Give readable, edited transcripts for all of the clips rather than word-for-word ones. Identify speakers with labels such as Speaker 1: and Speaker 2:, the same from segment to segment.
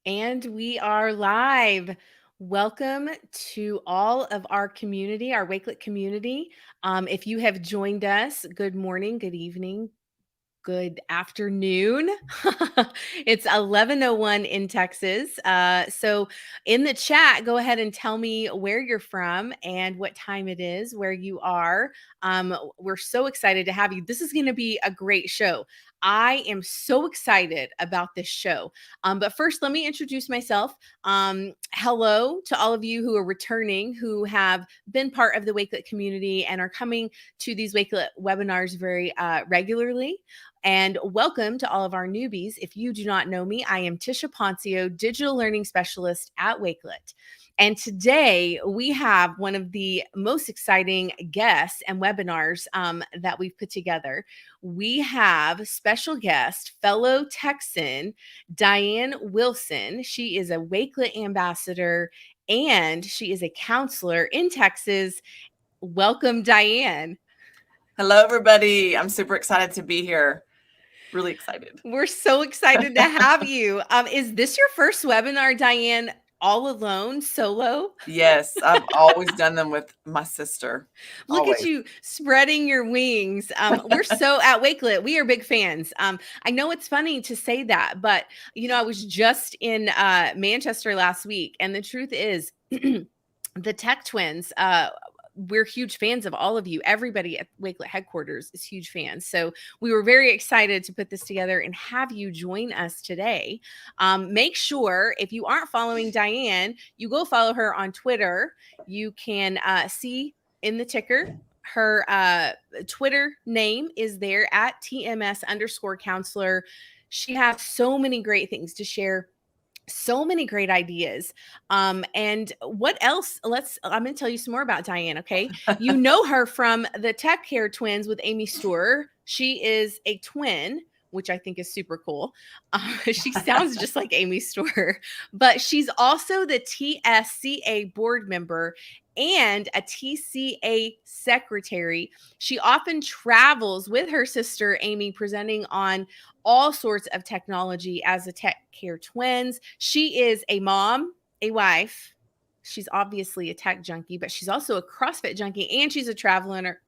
Speaker 1: And we are live. Welcome to all of our community, our Wakelet community. If you have joined us, good morning, good evening, good afternoon. It's 11:01 in Texas. So in the chat, go ahead and tell me where you're from and what time it is, where you are. We're so excited to have you. This is going to be a great show. I am so excited about this show. But first, let me introduce myself. Hello to all of you who are returning, who have been part of the Wakelet community and are coming to these Wakelet webinars very regularly. And welcome to all of our newbies. If you do not know me, I am Tish Poncio, Digital Learning Specialist at Wakelet. And today we have one of the most exciting guests and webinars that we've put together. We have special guest, fellow Texan, Dyann Wilson. She is a Wakelet ambassador and she is a counselor in Texas. Welcome, Diane.
Speaker 2: Hello, everybody. I'm super excited to be here. Really excited.
Speaker 1: We're so excited to have you. Is this your first webinar, Diane, all alone, solo?
Speaker 2: Yes, I've always done them with my sister.
Speaker 1: Look
Speaker 2: always.
Speaker 1: at you spreading your wings. We're so at Wakelet. We are big fans. I know it's funny to say that, but I was just in Manchester last week, and the truth is, the Tech Twins. We're huge fans of all of you. Everybody at Wakelet headquarters is huge fans. So we were very excited to put this together and have you join us today. Make sure if you aren't following Diane, you go follow her on Twitter. You can see in the ticker, her Twitter name is there at TMS_counselor. She has so many great things to share. So many great ideas. And what else? I'm going to tell you some more about Diane. Okay. You know her from the Tech Care Twins with Amy Storer. She is a twin, which I think is super cool. She sounds just like Amy Storer, but she's also the TSCA board member and a TCA secretary. She often travels with her sister Amy, presenting on all sorts of technology as the Tech Care Twins. She is a mom, a wife. She's obviously a tech junkie, but she's also a CrossFit junkie, and she's a traveler.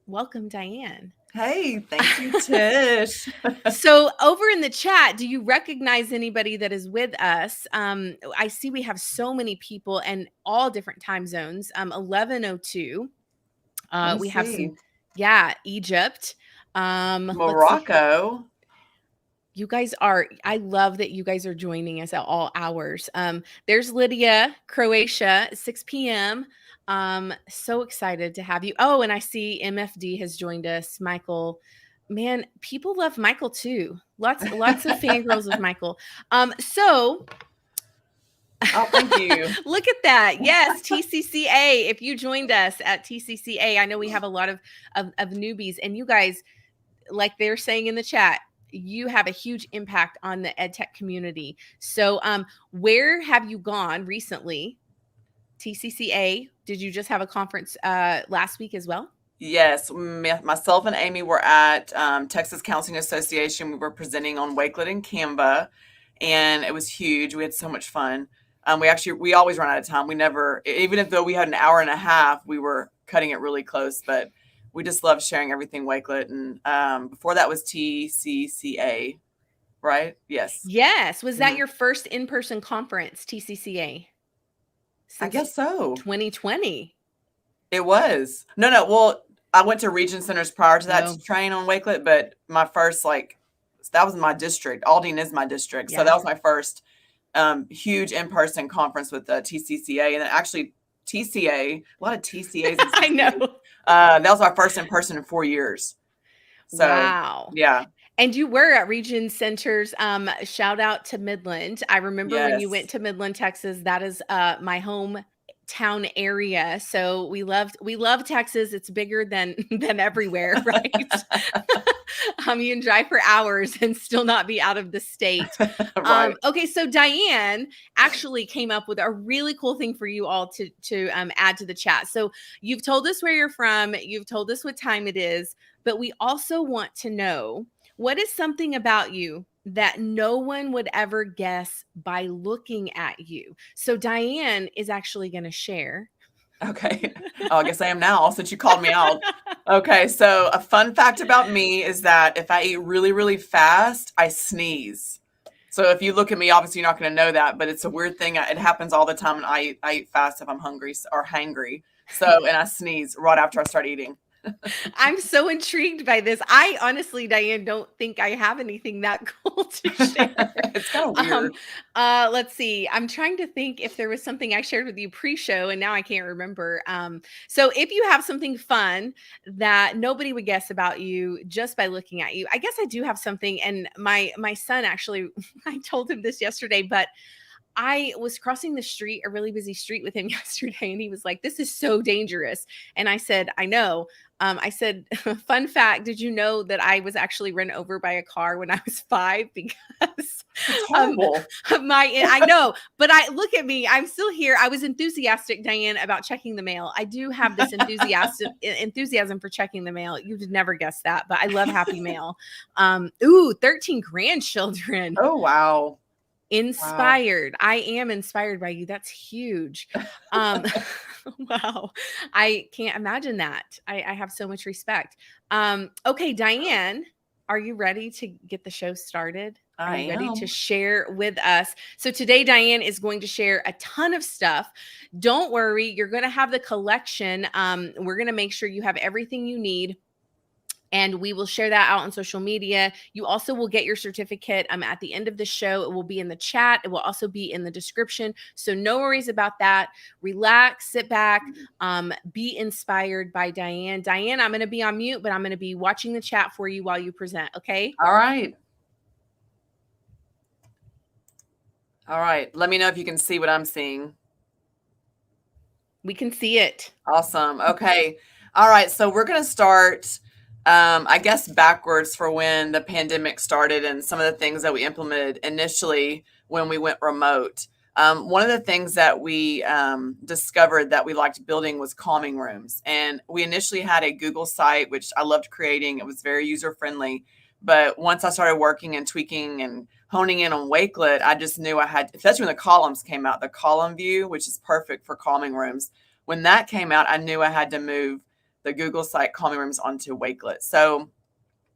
Speaker 1: Welcome, Diane.
Speaker 2: Hey, thank you, Tish.
Speaker 1: So over in the chat, do you recognize anybody that is with us? I see we have so many people and all different time zones. 11:02. We have some, Egypt.
Speaker 2: Morocco.
Speaker 1: You guys I love that you guys are joining us at all hours. There's Lydia, Croatia, 6 p.m. So excited to have you. Oh, and I see MFD has joined us. Michael, man, people love Michael too. Lots of fangirls of Michael. So
Speaker 2: oh, thank you.
Speaker 1: Look at that. Yes, TCCA. If you joined us at TCCA, I know we have a lot of newbies, and you guys, like they're saying in the chat, you have a huge impact on the ed tech community. So where have you gone recently? TCCA, did you just have a conference last week as well?
Speaker 2: Yes, myself and Amy were at Texas Counseling Association. We were presenting on Wakelet and Canva, and it was huge. We had so much fun. We always run out of time. We never, even though we had an hour and a half, we were cutting it really close, but we just love sharing everything Wakelet. And before that was TCCA, right? Yes.
Speaker 1: Yes. Was that your first in-person conference, TCCA?
Speaker 2: I guess so.
Speaker 1: 2020.
Speaker 2: It was. No. Well, I went to Region Centers prior to that to train on Wakelet, but my first, that was my district. Aldine is my district. Yeah. So that was my first huge in-person conference with TCCA. And then actually TCA, a lot of TCAs.
Speaker 1: I know.
Speaker 2: That was our first in person in 4 years. So,
Speaker 1: wow.
Speaker 2: Yeah.
Speaker 1: And you were at Region Centers. Shout out to Midland. I remember when you went to Midland, Texas. That is my hometown area. So we love Texas. It's bigger than everywhere, right? You can drive for hours and still not be out of the state.
Speaker 2: Right.
Speaker 1: Okay, so Diane actually came up with a really cool thing for you all to add to the chat. So you've told us where you're from. You've told us what time it is, but we also want to know, what is something about you that no one would ever guess by looking at you. So Diane is actually going to share.
Speaker 2: Okay. Oh, I guess I am now since you called me out. Okay. So a fun fact about me is that if I eat really, really fast, I sneeze. So if you look at me, obviously you're not going to know that, but it's a weird thing. It happens all the time, and I eat fast if I'm hungry or hangry. So, and I sneeze right after I start eating.
Speaker 1: I'm so intrigued by this. I honestly, Diane, don't think I have anything that cool to share.
Speaker 2: It's kind of weird.
Speaker 1: Let's see. I'm trying to think if there was something I shared with you pre-show, and now I can't remember. So if you have something fun that nobody would guess about you just by looking at you, I guess I do have something. And my son actually, I told him this yesterday, but I was crossing the street, a really busy street with him yesterday, and he was like, "This is so dangerous." And I said, "I know." I said, "Fun fact, did you know that I was actually run over by a car when I was 5 because
Speaker 2: It's horrible.
Speaker 1: of I know, but look at me. I'm still here. I was enthusiastic, Diane, about checking the mail. I do have this enthusiasm for checking the mail. You would never guess that, but I love happy mail. 13 grandchildren.
Speaker 2: Oh, wow.
Speaker 1: Inspired. Wow. I am inspired by you. That's huge. Wow. I can't imagine that. I have so much respect. Okay, Diane, are you ready to get the show started? Are you ready to share with us? So today, Diane is going to share a ton of stuff. Don't worry. You're going to have the collection. We're going to make sure you have everything you need. And we will share that out on social media. You also will get your certificate at the end of the show. It will be in the chat. It will also be in the description. So no worries about that. Relax, sit back, be inspired by Diane. Diane, I'm going to be on mute, but I'm going to be watching the chat for you while you present. Okay?
Speaker 2: All right. All right. Let me know if you can see what I'm seeing.
Speaker 1: We can see it.
Speaker 2: Awesome. Okay. All right. So we're going to start I guess backwards for when the pandemic started and some of the things that we implemented initially when we went remote. One of the things that we discovered that we liked building was calming rooms. And we initially had a Google site, which I loved creating. It was very user-friendly. But once I started working and tweaking and honing in on Wakelet, I just knew I had, especially when the columns came out, the column view, which is perfect for calming rooms. When that came out, I knew I had to move the Google site calming rooms onto Wakelet. So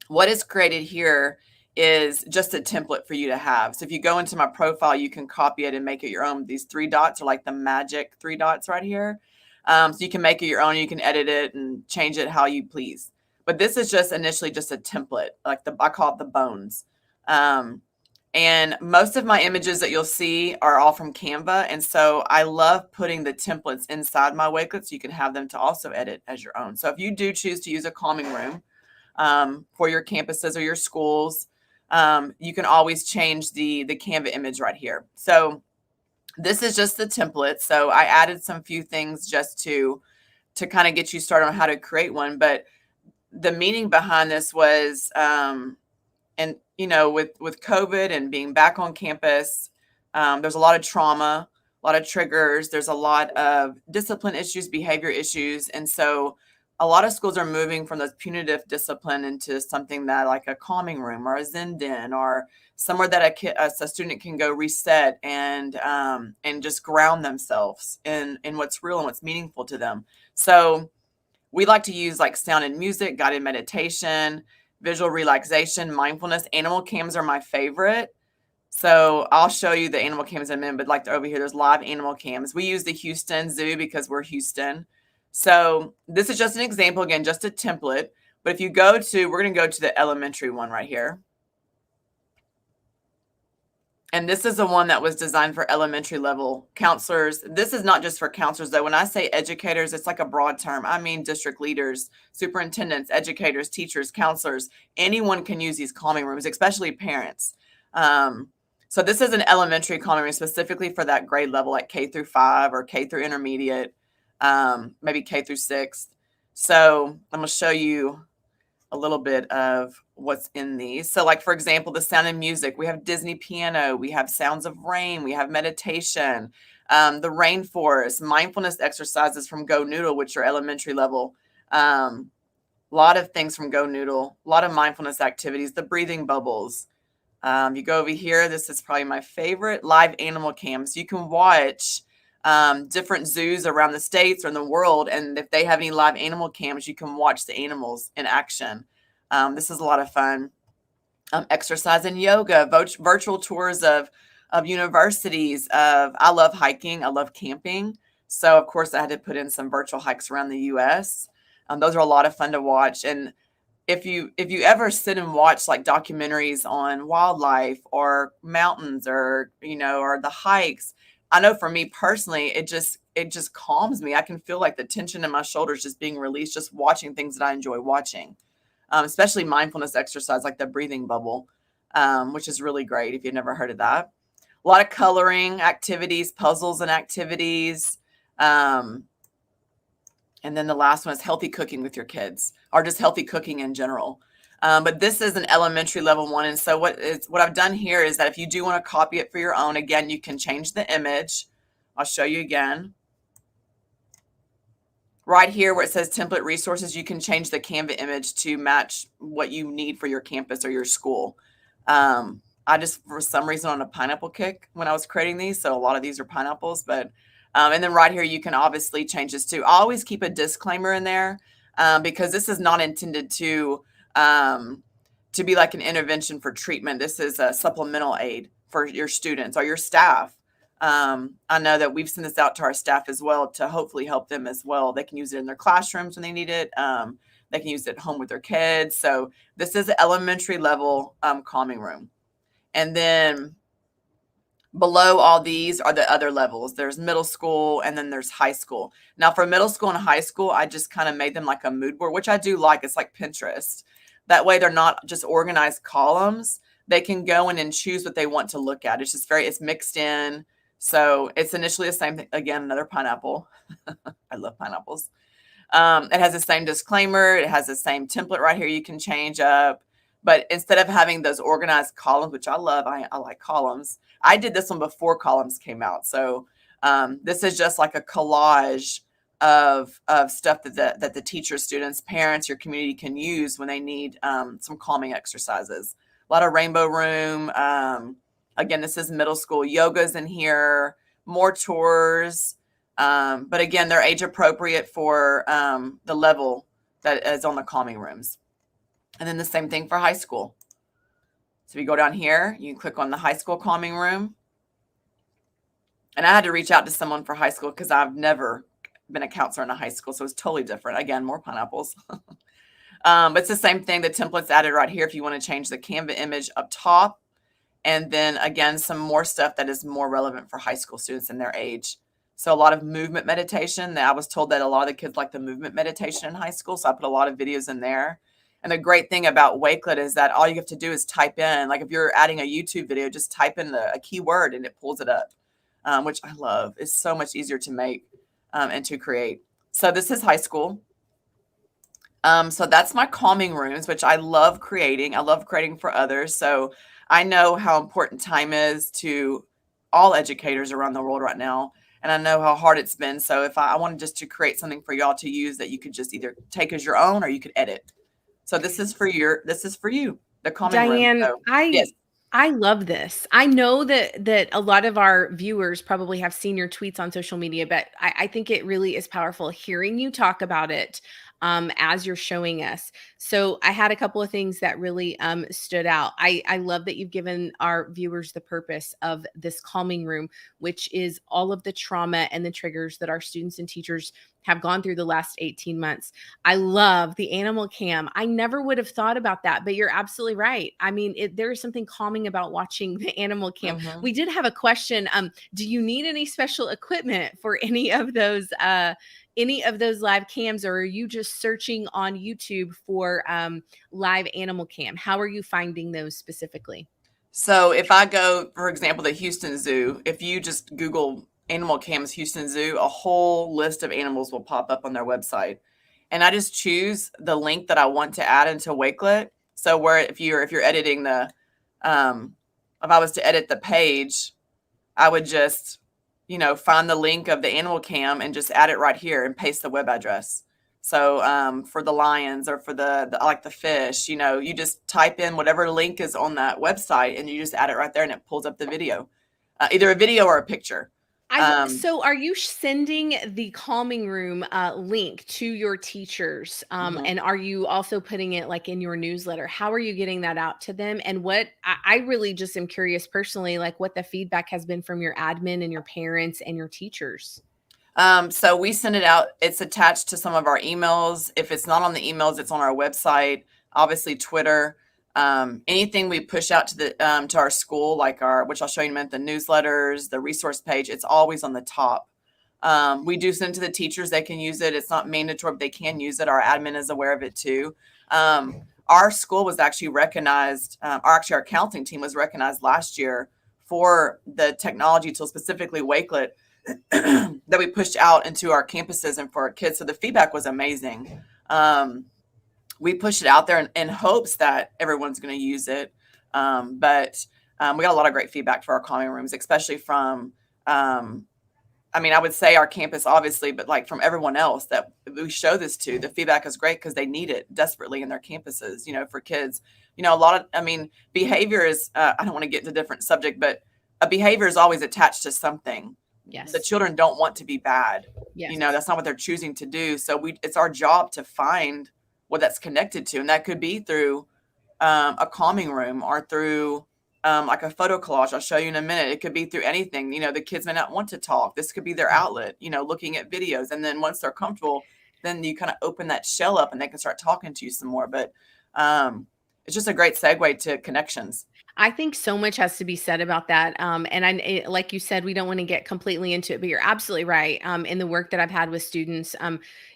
Speaker 2: what is created here is just a template for you to have. So if you go into my profile, you can copy it and make it your own. These 3 dots are like the magic 3 dots right here. So you can make it your own. You can edit it and change it how you please. But this is just initially just a template, like I call it the bones. And most of my images that you'll see are all from Canva. And so I love putting the templates inside my Wakelet so you can have them to also edit as your own. So if you do choose to use a calming room for your campuses or your schools, you can always change the Canva image right here. So this is just the template. So I added some few things just to kind of get you started on how to create one. But the meaning behind this was, and you know, with COVID and being back on campus, there's a lot of trauma, a lot of triggers. There's a lot of discipline issues, behavior issues. And so a lot of schools are moving from this punitive discipline into something that like a calming room or a Zen den or somewhere that a student can go reset and just ground themselves in what's real and what's meaningful to them. So we like to use like sound and music, guided meditation, visual relaxation, mindfulness. Animal cams are my favorite. So I'll show you the animal cams in a minute, but like over here, there's live animal cams. We use the Houston Zoo because we're Houston. So this is just an example, again, just a template. But if you go to, we're going to go to the elementary one right here. And this is the one that was designed for elementary level counselors. This is not just for counselors, though. When I say educators, it's like a broad term. I mean district leaders, superintendents, educators, teachers, counselors. Anyone can use these calming rooms, especially parents. So this is an elementary calming room specifically for that grade level, like K through 5 or K through intermediate, maybe K through 6th. So I'm going to show you a little bit of what's in these. So like, for example, the sound and music, we have Disney piano, we have sounds of rain, we have meditation, the rainforest, mindfulness exercises from Go Noodle, which are elementary level. A lot of things from Go Noodle, a lot of mindfulness activities, the breathing bubbles, You go over here. This is probably my favorite, live animal cams. You can watch different zoos around the states or in the world, and if they have any live animal cams, you can watch the animals in action. This is a lot of fun. Exercise and yoga, virtual tours of universities. I love hiking. I love camping. So of course I had to put in some virtual hikes around the U.S. Those are a lot of fun to watch. And if you ever sit and watch like documentaries on wildlife or mountains or or the hikes, I know for me personally, it just calms me. I can feel like the tension in my shoulders just being released, just watching things that I enjoy watching. Especially mindfulness exercise like the breathing bubble, which is really great if you've never heard of that. A lot of coloring activities, puzzles and activities. And then the last one is healthy cooking with your kids, or just healthy cooking in general. But this is an elementary level one. And so what I've done here is that if you do want to copy it for your own, again, you can change the image. I'll show you again. Right here where it says template resources, you can change the Canva image to match what you need for your campus or your school. I just, for some reason, on a pineapple kick when I was creating these. So a lot of these are pineapples, but and then right here, you can obviously change this too. I always keep a disclaimer in there because this is not intended to be like an intervention for treatment. This is a supplemental aid for your students or your staff. I know that we've sent this out to our staff as well to hopefully help them as well. They can use it in their classrooms when they need it. They can use it at home with their kids. So this is an elementary level calming room. And then below all these are the other levels. There's middle school and then there's high school. Now for middle school and high school, I just kind of made them like a mood board, which I do like. It's like Pinterest. That way they're not just organized columns. They can go in and choose what they want to look at. It's just it's mixed in. So it's initially the same thing. Again, another pineapple. I love pineapples. It has the same disclaimer. It has the same template right here you can change up. But instead of having those organized columns, which I love, I like columns. I did this one before columns came out. So this is just like a collage of stuff that the teachers, students, parents, your community can use when they need some calming exercises. A lot of rainbow room. Again, this is middle school. Yoga's in here. More tours. But again, they're age appropriate for the level that is on the calming rooms. And then the same thing for high school. So if you go down here, you can click on the high school calming room. And I had to reach out to someone for high school because I've never been a counselor in a high school. So it's totally different. Again, more pineapples. But it's the same thing. The template's added right here if you want to change the Canva image up top. And then again, some more stuff that is more relevant for high school students and their age. So a lot of movement meditation. I was told that a lot of the kids like the movement meditation in high school. So I put a lot of videos in there. And the great thing about Wakelet is that all you have to do is type in, like if you're adding a YouTube video, just type in a keyword and it pulls it up, which I love. It's so much easier to make and to create. So this is high school. So that's my calming rooms, which I love creating. I love creating for others. So I know how important time is to all educators around the world right now. And I know how hard it's been. So if I wanted just to create something for y'all to use that you could just either take as your own or you could edit. So this is for you, the calming
Speaker 1: Diane,
Speaker 2: room. So, yes.
Speaker 1: I love this. I know that a lot of our viewers probably have seen your tweets on social media, but I think it really is powerful hearing you talk about it as you're showing us. So I had a couple of things that really stood out. I love that you've given our viewers the purpose of this calming room, which is all of the trauma and the triggers that our students and teachers have gone through the last 18 months. I love the animal cam. I never would have thought about that, but you're absolutely right. I mean, there is something calming about watching the animal cam.
Speaker 2: Mm-hmm.
Speaker 1: We did have a question. Do you need any special equipment for any of those live cams, or are you just searching on YouTube for live animal cam? How are you finding those specifically?
Speaker 2: So if I go, for example, the Houston Zoo, if you just Google animal cams Houston Zoo, a whole list of animals will pop up on their website. And I just choose the link that I want to add into Wakelet. So where if you're editing if I was to edit the page, I would just, find the link of the animal cam and just add it right here and paste the web address. So for the lions or for the like the fish, you just type in whatever link is on that website and you just add it right there and it pulls up the video, either a video or a picture.
Speaker 1: So are you sending the calming room link to your teachers?
Speaker 2: Mhm.
Speaker 1: And are you also putting it like in your newsletter? How are you getting that out to them? And what I really just am curious personally, like what the feedback has been from your admin and your parents and your teachers.
Speaker 2: So we send it out. It's attached to some of our emails. If it's not on the emails, it's on our website, obviously Twitter. Anything we push out to our school, like which I'll show you in a minute, the newsletters, the resource page, it's always on the top. We do send to the teachers. They can use it. It's not mandatory, but they can use it. Our admin is aware of it too. Our school was actually recognized, our counseling team was recognized last year for the technology tool, specifically Wakelet, that we pushed out into our campuses and for our kids. So the feedback was amazing. We pushed it out there in hopes that everyone's going to use it. But we got a lot of great feedback for our calming rooms, especially from, I would say our campus, obviously, but like from everyone else that we show this to, the feedback is great because they need it desperately in their campuses, for kids. A lot of, behavior is, I don't want to get into a different subject, but a behavior is always attached to something.
Speaker 1: Yes.
Speaker 2: The children don't want to be bad.
Speaker 1: Yes.
Speaker 2: That's not what they're choosing to do. So it's our job to find what that's connected to. And that could be through a calming room or through like a photo collage. I'll show you in a minute. It could be through anything. The kids may not want to talk. This could be their outlet, looking at videos. And then once they're comfortable, then you kind of open that shell up and they can start talking to you some more. But it's just a great segue to connections.
Speaker 1: I think so much has to be said about that. And like you said, we don't want to get completely into it, but you're absolutely right. In the work that I've had with students,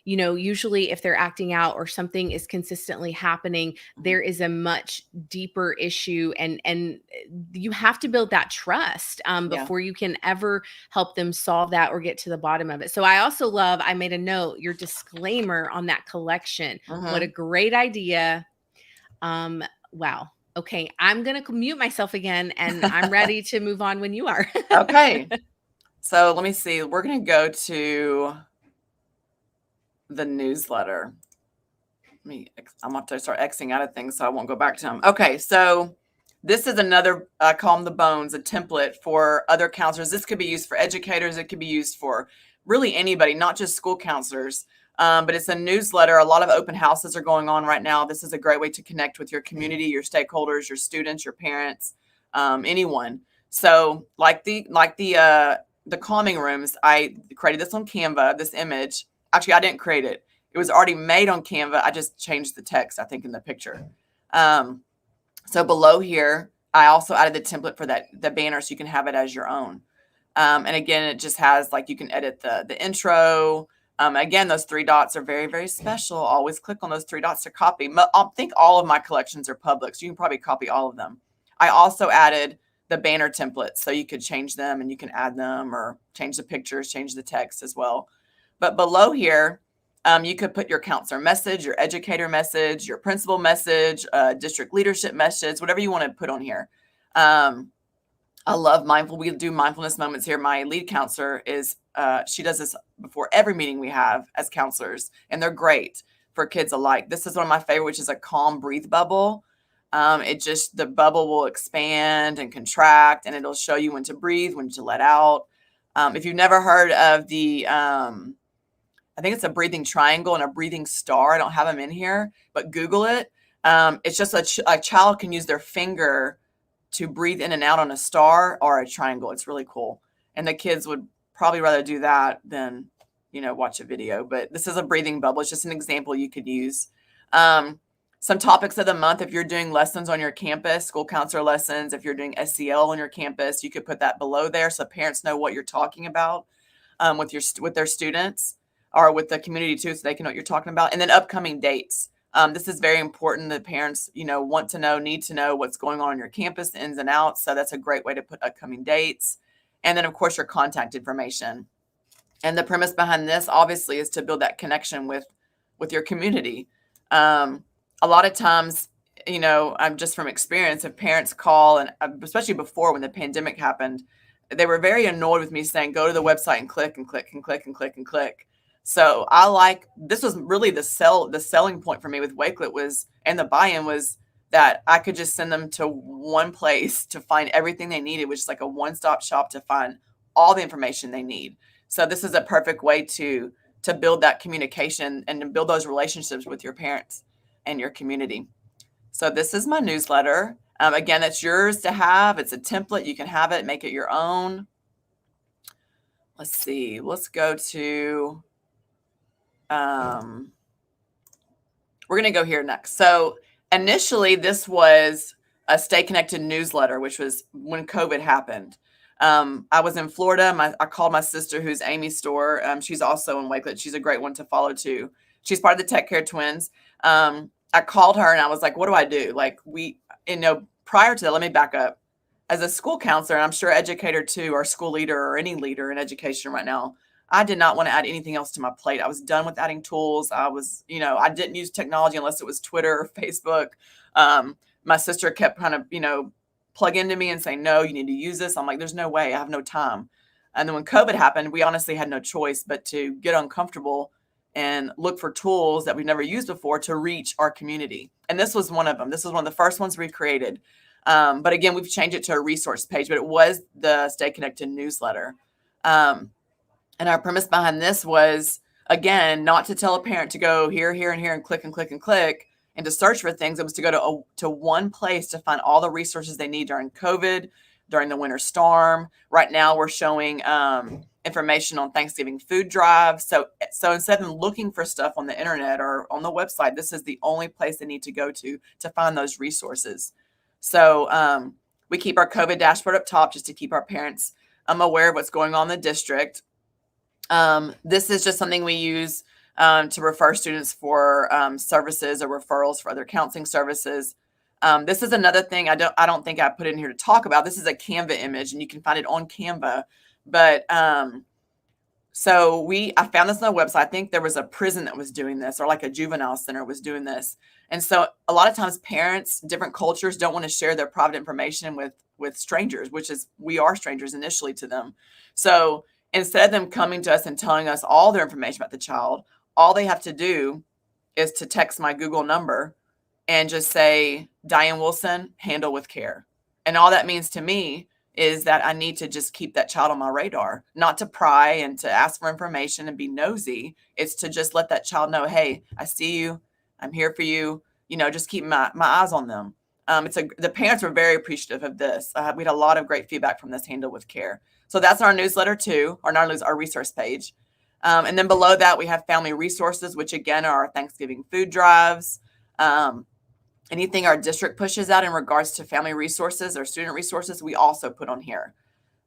Speaker 1: usually if they're acting out or something is consistently happening, there is a much deeper issue, and you have to build that trust before you can ever help them solve that or get to the bottom of it. So I also I made a note, your disclaimer on that collection. What a great idea. Wow. Okay, I'm going to mute myself again, and I'm ready to move on when you are.
Speaker 2: Okay. So let me see. We're going to go to the newsletter. I'm going to have to start Xing out of things so I won't go back to them. Okay, so this is another Calm the Bones, a template for other counselors. This could be used for educators. It could be used for really anybody, not just school counselors. But it's a newsletter. A lot of open houses are going on right now. This is a great way to connect with your community, your stakeholders, your students, your parents, anyone. So like the calming rooms, I created this on Canva, this image. Actually, I didn't create it. It was already made on Canva. I just changed the text, I think, in the picture. So below here, I also added the template for the banner so you can have it as your own. And again, it just has you can edit the intro. Again, those 3 dots are very, very special. Always click on those 3 dots to copy. I think all of my collections are public, so you can probably copy all of them. I also added the banner templates, so you could change them and you can add them or change the pictures, change the text as well. But below here, you could put your counselor message, your educator message, your principal message, district leadership message, whatever you want to put on here. I love we do mindfulness moments here. My lead counselor she does this before every meeting we have as counselors, and they're great for kids alike. This is one of my favorite, which is a calm breathe bubble. The bubble will expand and contract, and it'll show you when to breathe, when to let out. If you've never heard of I think it's a breathing triangle and a breathing star. I don't have them in here, but Google it. It's just a child can use their finger to breathe in and out on a star or a triangle. It's really cool. And the kids would probably rather do that than, watch a video. But this is a breathing bubble. It's just an example you could use. Some topics of the month, if you're doing lessons on your campus, school counselor lessons, if you're doing SEL on your campus, you could put that below there so parents know what you're talking about with their students or with the community too, so they can know what you're talking about. And then upcoming dates. This is very important. The parents, want to know, need to know what's going on your campus, the ins and outs. So that's a great way to put upcoming dates. And then, of course, your contact information. And the premise behind this, obviously, is to build that connection with your community. A lot of times, I'm just from experience, if parents call, and especially before when the pandemic happened, they were very annoyed with me saying, go to the website and click and click and click and click and click. So this was really the selling point for me with Wakelet was, and the buy-in was that I could just send them to one place to find everything they needed, which is like a one-stop shop to find all the information they need. So this is a perfect way to build that communication and to build those relationships with your parents and your community. So this is my newsletter. Again, it's yours to have. It's a template. You can have it, make it your own. Let's see. Let's go to, we're going to go here next. So initially, this was a Stay Connected newsletter, which was when COVID happened. I was in Florida. I called my sister, who's Amy's store. She's also in Wakelet. She's a great one to follow too. She's part of the Tech Care Twins. I called her and I was like, what do I do? Like prior to that, let me back up. As a school counselor, and I'm sure educator too, or school leader, or any leader in education right now, I did not want to add anything else to my plate. I was done with adding tools. I didn't use technology unless it was Twitter or Facebook. My sister kept kind of, plug into me and say, no, you need to use this. I'm like, there's no way. I have no time. And then when COVID happened, we honestly had no choice but to get uncomfortable and look for tools that we've never used before to reach our community. And this was one of them. This was one of the first ones we created. But again, we've changed it to a resource page, but it was the Stay Connected newsletter. And our premise behind this was, again, not to tell a parent to go here, here, and here and click and click and click and to search for things. It was to go to one place to find all the resources they need during COVID, during the winter storm. Right now, we're showing information on Thanksgiving food drives. So instead of looking for stuff on the internet or on the website, this is the only place they need to go to find those resources. So we keep our COVID dashboard up top just to keep our parents aware of what's going on in the district. This is just something we use to refer students for services or referrals for other counseling services. This is another thing I don't think I put in here to talk about. This is a Canva image, and you can find it on Canva. But so I found this on the website. I think there was a prison that was doing this, or like a juvenile center was doing this. And so a lot of times parents, different cultures, don't want to share their private information with strangers, which is, we are strangers initially to them. So instead of them coming to us and telling us all their information about the child, all they have to do is to text my Google number and just say, Dyann Wilson, handle with care. And all that means to me is that I need to just keep that child on my radar, not to pry and to ask for information and be nosy. It's to just let that child know, hey, I see you. I'm here for you. Just keep my eyes on them. The parents were very appreciative of this. We had a lot of great feedback from this handle with care. So that's our newsletter too, or not our resource page. And then below that, we have family resources, which again are our Thanksgiving food drives. Anything our district pushes out in regards to family resources or student resources, we also put on here.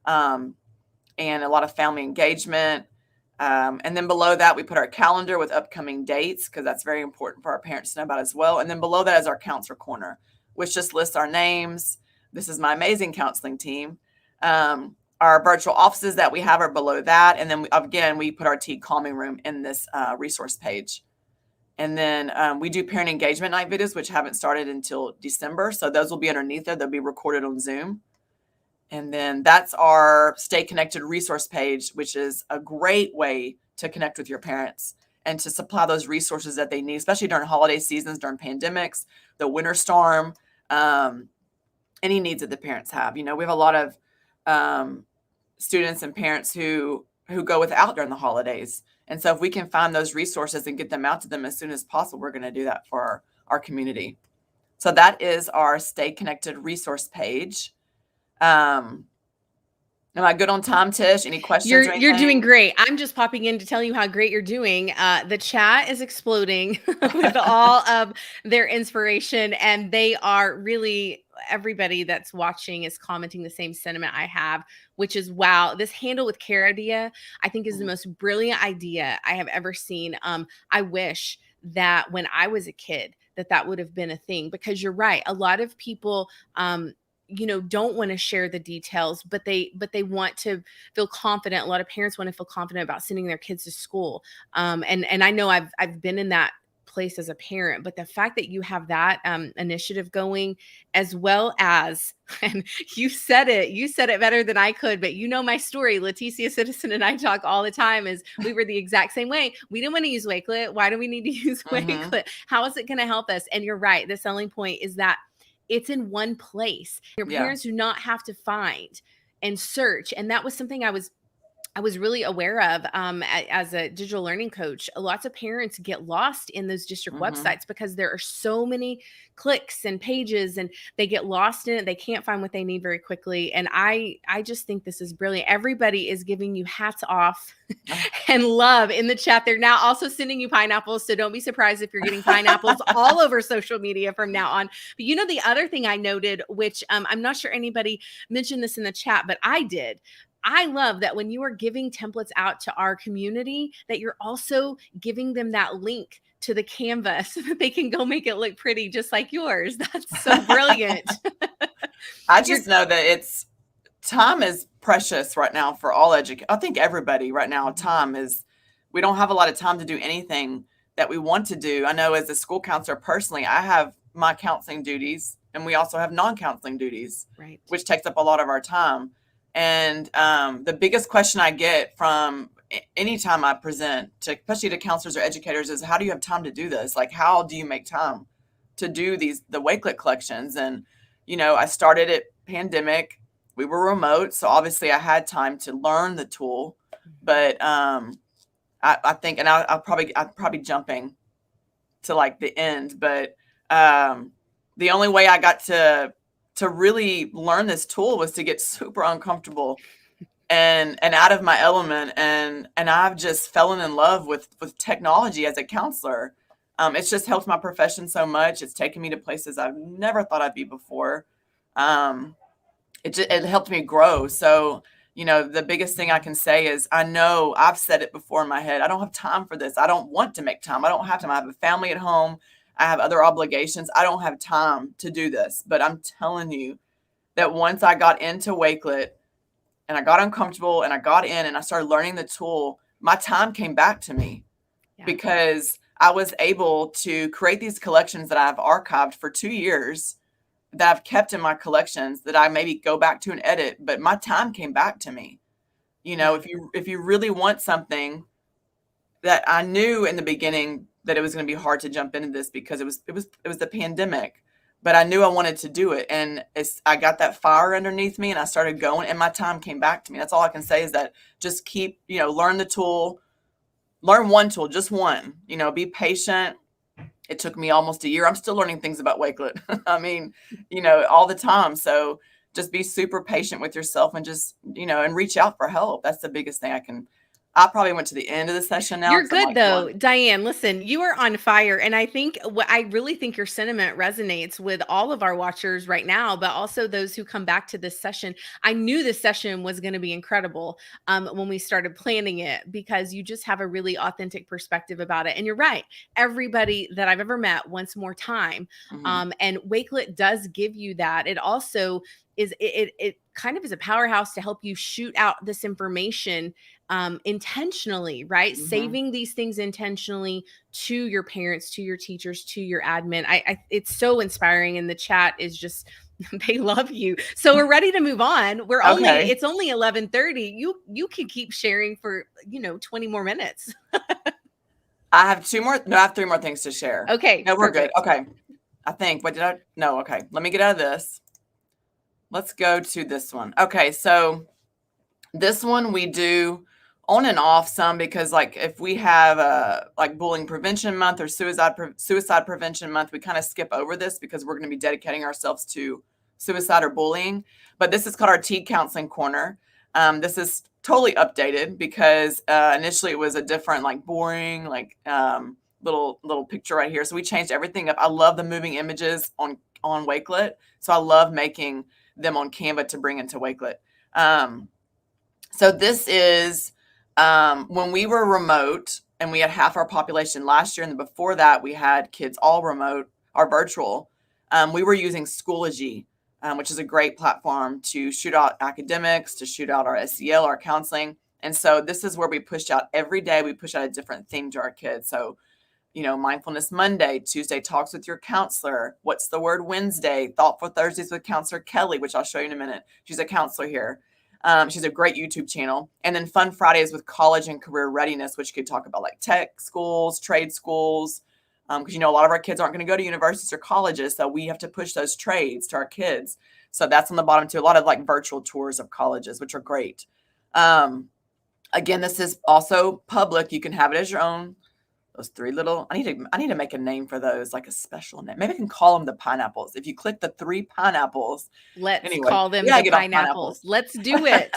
Speaker 2: And a lot of family engagement. And then below that, we put our calendar with upcoming dates, because that's very important for our parents to know about as well. And then below that is our counselor corner, which just lists our names. This is my amazing counseling team. Our virtual offices that we have are below that. And then we put our T calming room in this resource page. And then we do parent engagement night videos, which haven't started until December. So those will be underneath there. They'll be recorded on Zoom. And then that's our Stay Connected resource page, which is a great way to connect with your parents and to supply those resources that they need, especially during holiday seasons, during pandemics, the winter storm, any needs that the parents have. We have a lot of students and parents who go without during the holidays. And so if we can find those resources and get them out to them as soon as possible, we're going to do that for our community. So that is our Stay Connected resource page. Am I good on time, Tish? Any questions?
Speaker 1: You're doing great. I'm just popping in to tell you how great you're doing. The chat is exploding with all of their inspiration, and they are really, everybody that's watching is commenting the same sentiment I have, which is, wow, this handle with care idea, I think, is the most brilliant idea I have ever seen. I wish that when I was a kid, that would have been a thing, because you're right. A lot of people, don't want to share the details, but they want to feel confident. A lot of parents want to feel confident about sending their kids to school. And I know I've been in that place as a parent, but the fact that you have that initiative going, as well as, and you said it better than I could, but you know my story. Leticia Citizen and I talk all the time is we were the exact same way. We didn't want to use Wakelet. Why do we need to use Wakelet? How is it going to help us? And you're right. The selling point is that it's in one place. Your parents do not have to find and search. And that was something I was really aware of as a digital learning coach. Lots of parents get lost in those district websites because there are so many clicks and pages, and they get lost in it. They can't find what they need very quickly. And I just think this is brilliant. Everybody is giving you hats off and love in the chat. They're now also sending you pineapples. So don't be surprised if you're getting pineapples all over social media from now on. But you know, the other thing I noted, which I'm not sure anybody mentioned this in the chat, but I did. I love that when you are giving templates out to our community, that you're also giving them that link to the Canva so that they can go make it look pretty just like yours. That's so brilliant.
Speaker 2: I just know that time is precious right now for all educators. I think everybody right now, we don't have a lot of time to do anything that we want to do. I know as a school counselor personally, I have my counseling duties, and we also have non-counseling duties,
Speaker 1: right,
Speaker 2: which takes up a lot of our time. And the biggest question I get from anytime I present, especially to counselors or educators, is how do you have time to do this? Like, how do you make time to do the Wakelet collections? And, you know, I started at pandemic. We were remote, so obviously I had time to learn the tool. But I think, and I'm probably jumping to like the end, but the only way I got to really learn this tool was to get super uncomfortable and out of my element. And I've just fallen in love with technology as a counselor. It's just helped my profession so much. It's taken me to places I've never thought I'd be before. It helped me grow. So, you know, the biggest thing I can say is, I know I've said it before in my head, I don't have time for this. I don't want to make time. I don't have time. I have a family at home. I have other obligations. I don't have time to do this. But I'm telling you that once I got into Wakelet and I got uncomfortable and I got in and I started learning the tool, my time came back to me because I was able to create these collections that I've archived for 2 years, that I've kept in my collections, that I maybe go back to and edit, but my time came back to me. You know, if you really want something, that I knew in the beginning that it was going to be hard to jump into this because it was the pandemic, but I knew I wanted to do it. And I got that fire underneath me and I started going, and my time came back to me. That's all I can say, is that just keep, you know, learn the tool, learn one tool, just one, you know, be patient. It took me almost a year. I'm still learning things about Wakelet. I mean, you know, all the time. So just be super patient with yourself and just, you know, and reach out for help. That's the biggest thing I probably went to the end of the session now.
Speaker 1: You're good though, Diane. Listen, you are on fire. And I really think your sentiment resonates with all of our watchers right now, but also those who come back to this session. I knew this session was going to be incredible when we started planning it, because you just have a really authentic perspective about it. And you're right. Everybody that I've ever met wants more time. And Wakelet does give you that. It also is, it kind of is a powerhouse to help you shoot out this information intentionally, right? Saving these things intentionally to your parents, to your teachers, to your admin. It's so inspiring, and the chat is just, they love you. So we're ready to move on. It's only 11:30. You could keep sharing for, 20 more minutes.
Speaker 2: I have 3 more things to share.
Speaker 1: Okay.
Speaker 2: No, we're good. Okay. I think, okay. Let me get out of this. Let's go to this one. Okay. So this one we do on and off some, because like if we have like bullying prevention month or suicide prevention month, we kind of skip over this because we're going to be dedicating ourselves to suicide or bullying. But this is called our Teen Counseling Corner. This is totally updated because initially it was a different, like boring, like little picture right here. So we changed everything up. I love the moving images on Wakelet. So I love making them on Canva to bring into Wakelet. So this is when we were remote and we had half our population last year, and before that we had kids all remote or virtual. We were using Schoology, which is a great platform to shoot out academics, to shoot out our SEL, our counseling. And so this is where we pushed out every day. We push out a different theme to our kids. So, Mindfulness Monday, Tuesday talks with your counselor. What's the word Wednesday? Thoughtful Thursdays with Counselor Kelly, which I'll show you in a minute. She's a counselor here. She's a great YouTube channel. And then Fun Fridays with College and Career Readiness, which could talk about like tech schools, trade schools, because a lot of our kids aren't going to go to universities or colleges, so we have to push those trades to our kids. So that's on the bottom too. A lot of like virtual tours of colleges, which are great. Again, this is also public. You can have it as your own. Those three little, I need to make a name for those, like a special name. Maybe I can call them the pineapples. If you click the 3 pineapples.
Speaker 1: Let's call them the pineapples. Let's do it.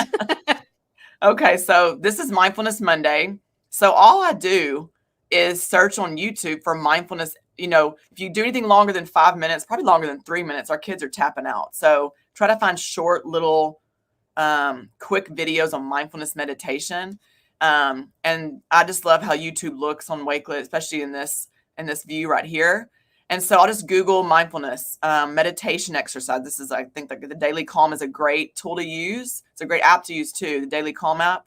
Speaker 2: Okay, so this is Mindfulness Monday. So all I do is search on YouTube for mindfulness. If you do anything longer than 5 minutes, probably longer than 3 minutes, our kids are tapping out. So try to find short little quick videos on mindfulness meditation. And I just love how YouTube looks on Wakelet, especially in this view right here. And so I'll just Google mindfulness, meditation exercise. This is, I think, like the Daily Calm is a great tool to use. It's a great app to use too, the Daily Calm app.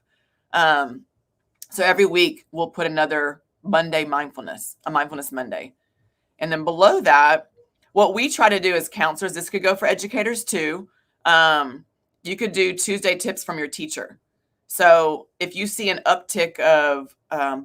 Speaker 2: So every week we'll put another Monday mindfulness, a mindfulness Monday. And then below that, what we try to do as counselors, this could go for educators too. You could do Tuesday tips from your teacher. So if you see an uptick of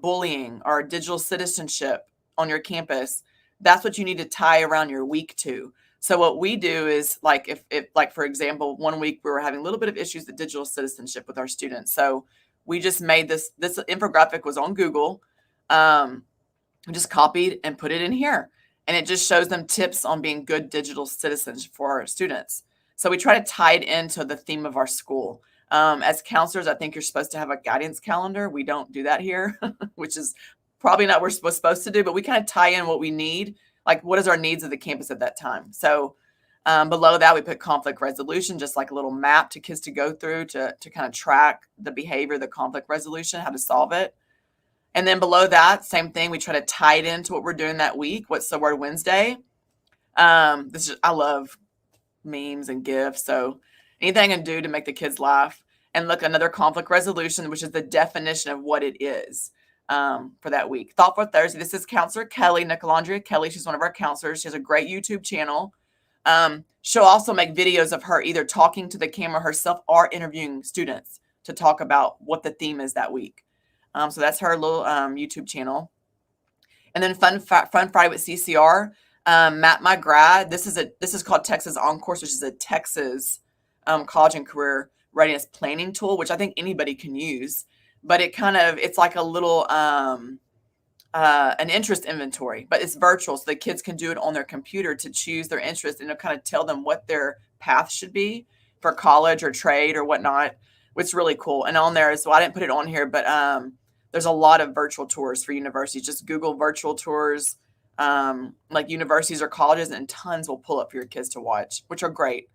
Speaker 2: bullying or digital citizenship on your campus, that's what you need to tie around your week to. So what we do is like, if like, for example, one week we were having a little bit of issues with digital citizenship with our students. So we just made this infographic was on Google. We just copied and put it in here. And it just shows them tips on being good digital citizens for our students. So we try to tie it into the theme of our school. As counselors, I think you're supposed to have a guidance calendar. We don't do that here, which is probably not what we're supposed to do, but we kind of tie in what we need, like what is our needs of the campus at that time. So below that, we put conflict resolution, just like a little map to kids to go through to kind of track the behavior, the conflict resolution, how to solve it. And then below that, same thing, we try to tie it into what we're doing that week. What's the word Wednesday? I love memes and GIFs. So anything I can do to make the kids laugh. And look, another conflict resolution, which is the definition of what it is for that week. Thoughtful Thursday. This is Counselor Kelly, Nicolandria Kelly. She's one of our counselors. She has a great YouTube channel. She'll also make videos of her either talking to the camera herself or interviewing students to talk about what the theme is that week. So that's her little YouTube channel. And then Fun Friday with CCR. Matt, my grad, this is called Texas On-Course, which is a Texas college and career readiness planning tool, which I think anybody can use. But it's like a little an interest inventory, but it's virtual, so the kids can do it on their computer to choose their interest, and it'll kind of tell them what their path should be for college or trade or whatnot, which is really cool. And on there, so I didn't put it on here, but there's a lot of virtual tours for universities. Just Google virtual tours, like universities or colleges, and tons will pull up for your kids to watch, which are great.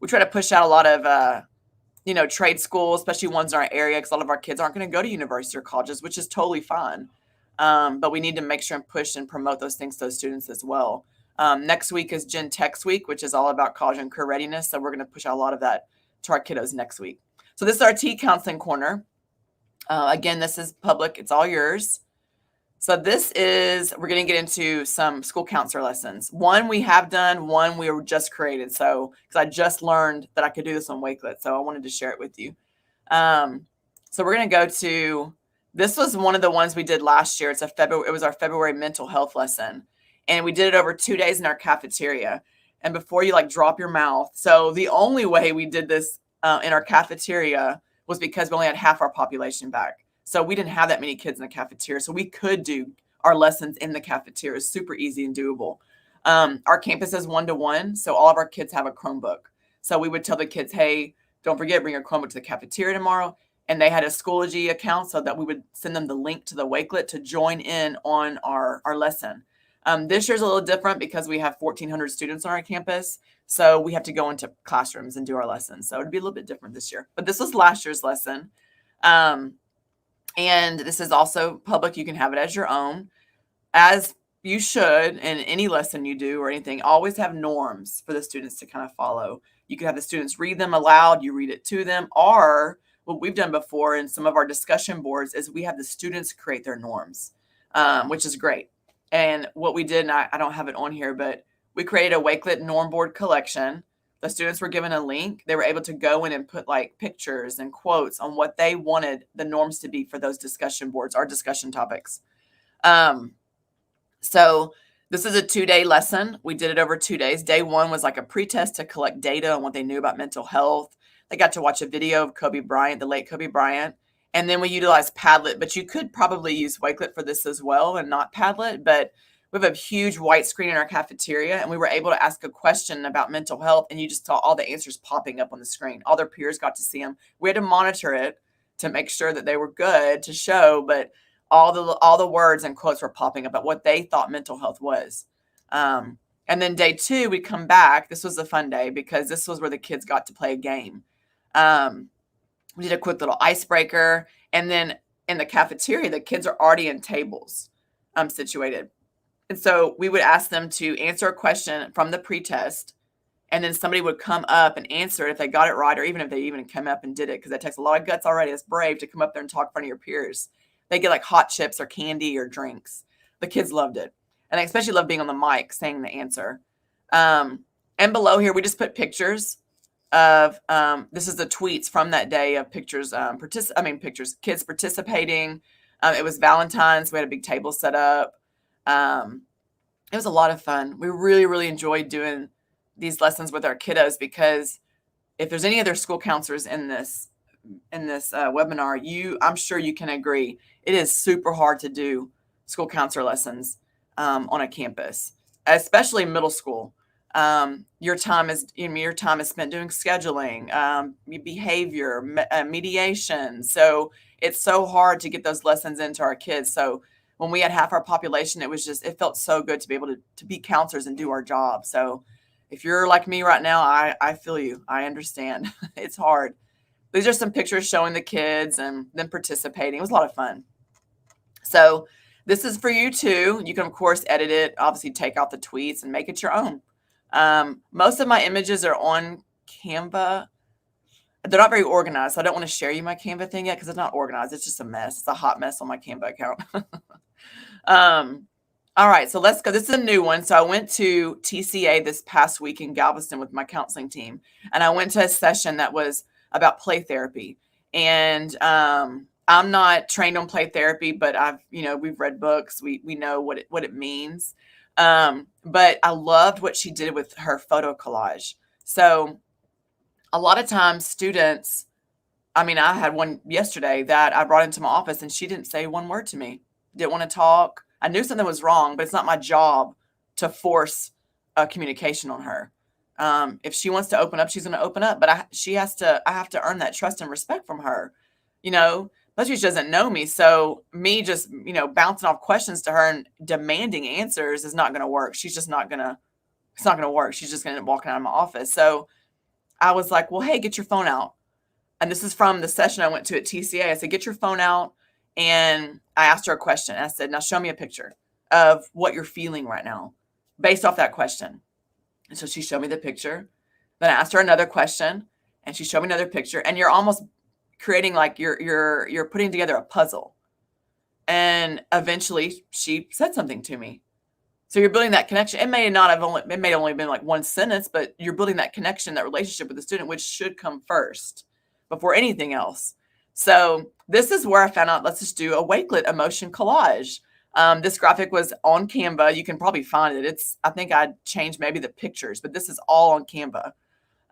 Speaker 2: We try to push out a lot of, trade schools, especially ones in our area, because a lot of our kids aren't going to go to university or colleges, which is totally fine. But we need to make sure and push and promote those things to those students as well. Next week is Gen Techs Week, which is all about college and career readiness. So we're going to push out a lot of that to our kiddos next week. So this is our Tea Counseling Corner. Again, this is public. It's all yours. So we're going to get into some school counselor lessons. One we have done, one we were just created. So, because I just learned that I could do this on Wakelet. So I wanted to share it with you. So we're going to go to, this was one of the ones we did last year. It was our February mental health lesson. And we did it over 2 days in our cafeteria. And before you drop your mouth. So the only way we did this in our cafeteria was because we only had half our population back. So we didn't have that many kids in the cafeteria. So we could do our lessons in the cafeteria. Super easy and doable. Our campus is 1-to-1. So all of our kids have a Chromebook. So we would tell the kids, hey, don't forget, bring your Chromebook to the cafeteria tomorrow. And they had a Schoology account so that we would send them the link to the Wakelet to join in on our lesson. This year's a little different because we have 1,400 students on our campus. So we have to go into classrooms and do our lessons. So it'd be a little bit different this year. But this was last year's lesson. And this is also public. You can have it as your own, as you should in any lesson you do or anything. Always have norms for the students to kind of follow. You can have the students read them aloud. You read it to them. Or what we've done before in some of our discussion boards is we have the students create their norms. which is great. And what we did, and I don't have it on here, but we created a Wakelet norm board collection. The students were given a link. They were able to go in and put like pictures and quotes on what they wanted the norms to be for those discussion boards, our discussion topics. So this is a 2-day lesson. We did it over 2 days. Day 1 was like a pretest to collect data on what they knew about mental health. They got to watch a video of Kobe Bryant, the late Kobe Bryant. And then we utilized Padlet, but you could probably use Wakelet for this as well and not Padlet. But we have a huge white screen in our cafeteria, and we were able to ask a question about mental health, and you just saw all the answers popping up on the screen. All their peers got to see them. We had to monitor it to make sure that they were good to show, but all the words and quotes were popping up about what they thought mental health was. And then day 2, we come back. This was a fun day because this was where the kids got to play a game. We did a quick little icebreaker, and then in the cafeteria, the kids are already in tables situated. And so we would ask them to answer a question from the pretest, and then somebody would come up and answer it if they got it right, or even if they even came up and did it, because that takes a lot of guts already. It's brave to come up there and talk in front of your peers. They get like hot chips or candy or drinks. The kids loved it. And they especially loved being on the mic saying the answer. And below here, we just put pictures of, this is the tweets from that day of pictures, kids participating. It was Valentine's. We had a big table set up. It was a lot of fun. We really, really enjoyed doing these lessons with our kiddos, because if there's any other school counselors in this webinar, I'm sure you can agree, it is super hard to do school counselor lessons on a campus, especially middle school. Your time is spent doing scheduling, behavior, mediation. So it's so hard to get those lessons into our kids. So when we had half our population, it felt so good to be able to be counselors and do our job. So if you're like me right now, I feel you. I understand. It's hard. These are some pictures showing the kids and them participating. It was a lot of fun. So this is for you too. You can, of course, edit it, obviously take out the tweets and make it your own. Most of my images are on Canva. They're not very organized, so I don't want to share you my Canva thing yet because it's not organized. It's just a mess. It's a hot mess on my Canva account. All right, so let's go. This is a new one. So I went to TCA this past week in Galveston with my counseling team, and I went to a session that was about play therapy. And I'm not trained on play therapy, but we've read books. We know what it means. But I loved what she did with her photo collage. So a lot of times students, I had one yesterday that I brought into my office and she didn't say one word to me, didn't want to talk. I knew something was wrong, but it's not my job to force a communication on her. If she wants to open up, she's going to open up, but I have to earn that trust and respect from her, but she doesn't know me. So me just, bouncing off questions to her and demanding answers is not going to work. It's not going to work. She's just going to end up walking out of my office. So I was like, well, hey, get your phone out. And this is from the session I went to at TCA. I said, get your phone out. And I asked her a question. I said, now show me a picture of what you're feeling right now based off that question. And so she showed me the picture. Then I asked her another question and she showed me another picture. And you're almost creating like you're putting together a puzzle. And eventually she said something to me. So you're building that connection. It may only been like one sentence, but you're building that connection, that relationship with the student, which should come first before anything else. So this is where I found out, let's just do a Wakelet emotion collage. This graphic was on Canva. You can probably find it. I think I changed maybe the pictures, but this is all on Canva.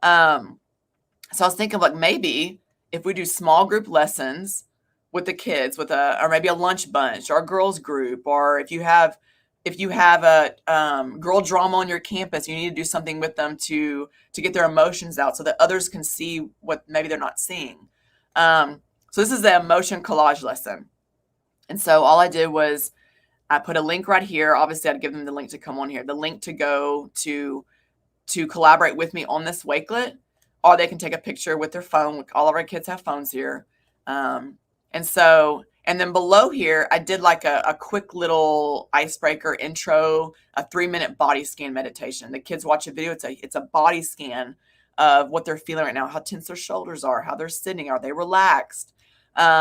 Speaker 2: So I was thinking like maybe if we do small group lessons with the kids or maybe a lunch bunch or a girls group, or if you have a girl drama on your campus, you need to do something with them to get their emotions out so that others can see what maybe they're not seeing. So this is the emotion collage lesson. And so all I did was I put a link right here. Obviously, I'd give them the link to come on here, the link to go to collaborate with me on this Wakelet, or they can take a picture with their phone. All of our kids have phones here. And then below here, I did like a quick little icebreaker intro, a 3-minute body scan meditation. The kids watch a video. It's a body scan of what they're feeling right now, how tense their shoulders are, how they're sitting, are they relaxed,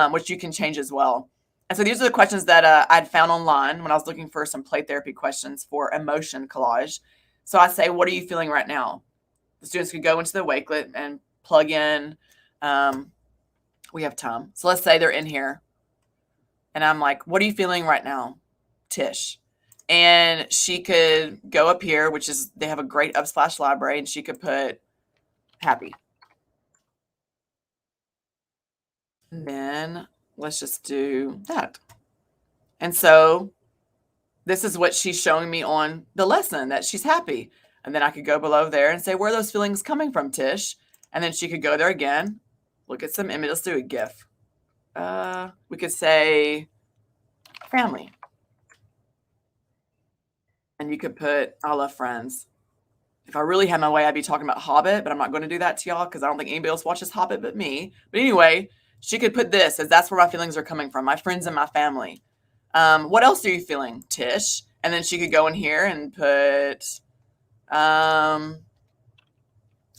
Speaker 2: which you can change as well. And so these are the questions that I'd found online when I was looking for some play therapy questions for emotion collage. So I say, what are you feeling right now? The students could go into the Wakelet and plug in. We have time. So let's say they're in here. And I'm like, what are you feeling right now, Tish? And she could go up here, which is, they have a great Upsplash library, and she could put happy. And then let's just do that. And so this is what she's showing me on the lesson, that she's happy. And then I could go below there and say, where are those feelings coming from, Tish? And then she could go there again, look at some image. Let's do a GIF. We could say family. And you could put, I love Friends. If I really had my way, I'd be talking about Hobbit, but I'm not going to do that to y'all because I don't think anybody else watches Hobbit but me. But anyway, she could put this as that's where my feelings are coming from, my friends and my family. What else are you feeling, Tish? And then she could go in here and put,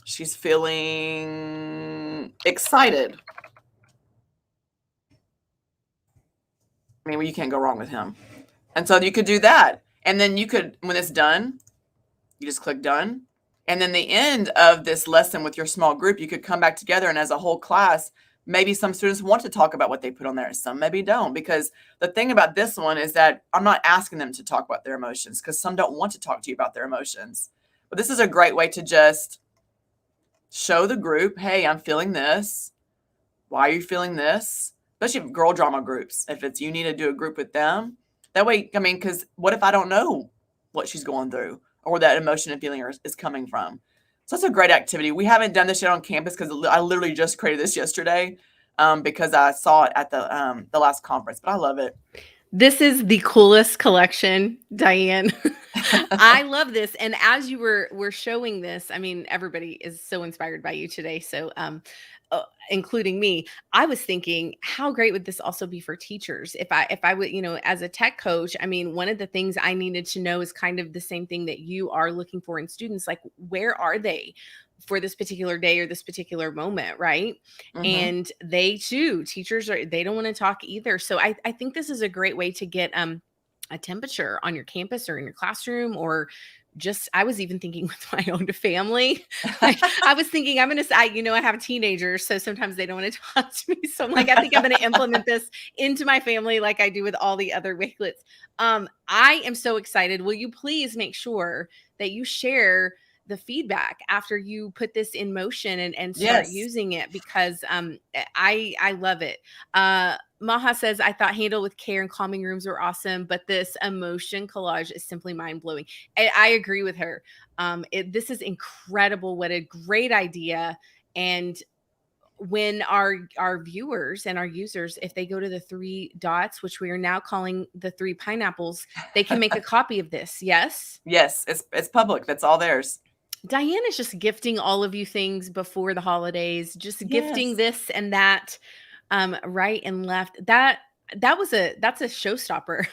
Speaker 2: she's feeling excited. I mean, well, you can't go wrong with him. And so you could do that. And then you could, when it's done, you just click done. And then the end of this lesson with your small group, you could come back together, and as a whole class, maybe some students want to talk about what they put on there. Some maybe don't, because the thing about this one is that I'm not asking them to talk about their emotions, because some don't want to talk to you about their emotions. But this is a great way to just show the group, hey, I'm feeling this. Why are you feeling this? Especially girl drama groups. If it's you need to do a group with them. That way, I mean, because what if I don't know what she's going through or where that emotion and feeling is coming from? So that's a great activity. We haven't done this yet on campus because I literally just created this yesterday because I saw it at the last conference, but I love it.
Speaker 1: This is the coolest collection, Diane. I love this. And as you were showing this, I mean, everybody is so inspired by you today. So, including me, I was thinking, how great would this also be for teachers? If I would, as a tech coach, I mean, one of the things I needed to know is kind of the same thing that you are looking for in students. Like, where are they for this particular day or this particular moment, right? And they too, teachers they don't want to talk either. So I think this is a great way to get a temperature on your campus or in your classroom, or just, I was even thinking with my own family. I was thinking I'm going to say, I have teenagers, so sometimes they don't want to talk to me. So I'm like, I think I'm going to implement this into my family like I do with all the other Wakelets. I am so excited. Will you please make sure that you share the feedback after you put this in motion and start using it, because I love it. Maha says, I thought handle with care and calming rooms were awesome, but this emotion collage is simply mind blowing. I agree with her. This is incredible. What a great idea. And when our viewers and our users, if they go to the 3 dots, which we are now calling the 3 pineapples, they can make a copy of this. Yes.
Speaker 2: Yes. It's public. That's all theirs.
Speaker 1: Diane is just gifting all of you things before the holidays, just gifting this and that, right and left. That's a showstopper.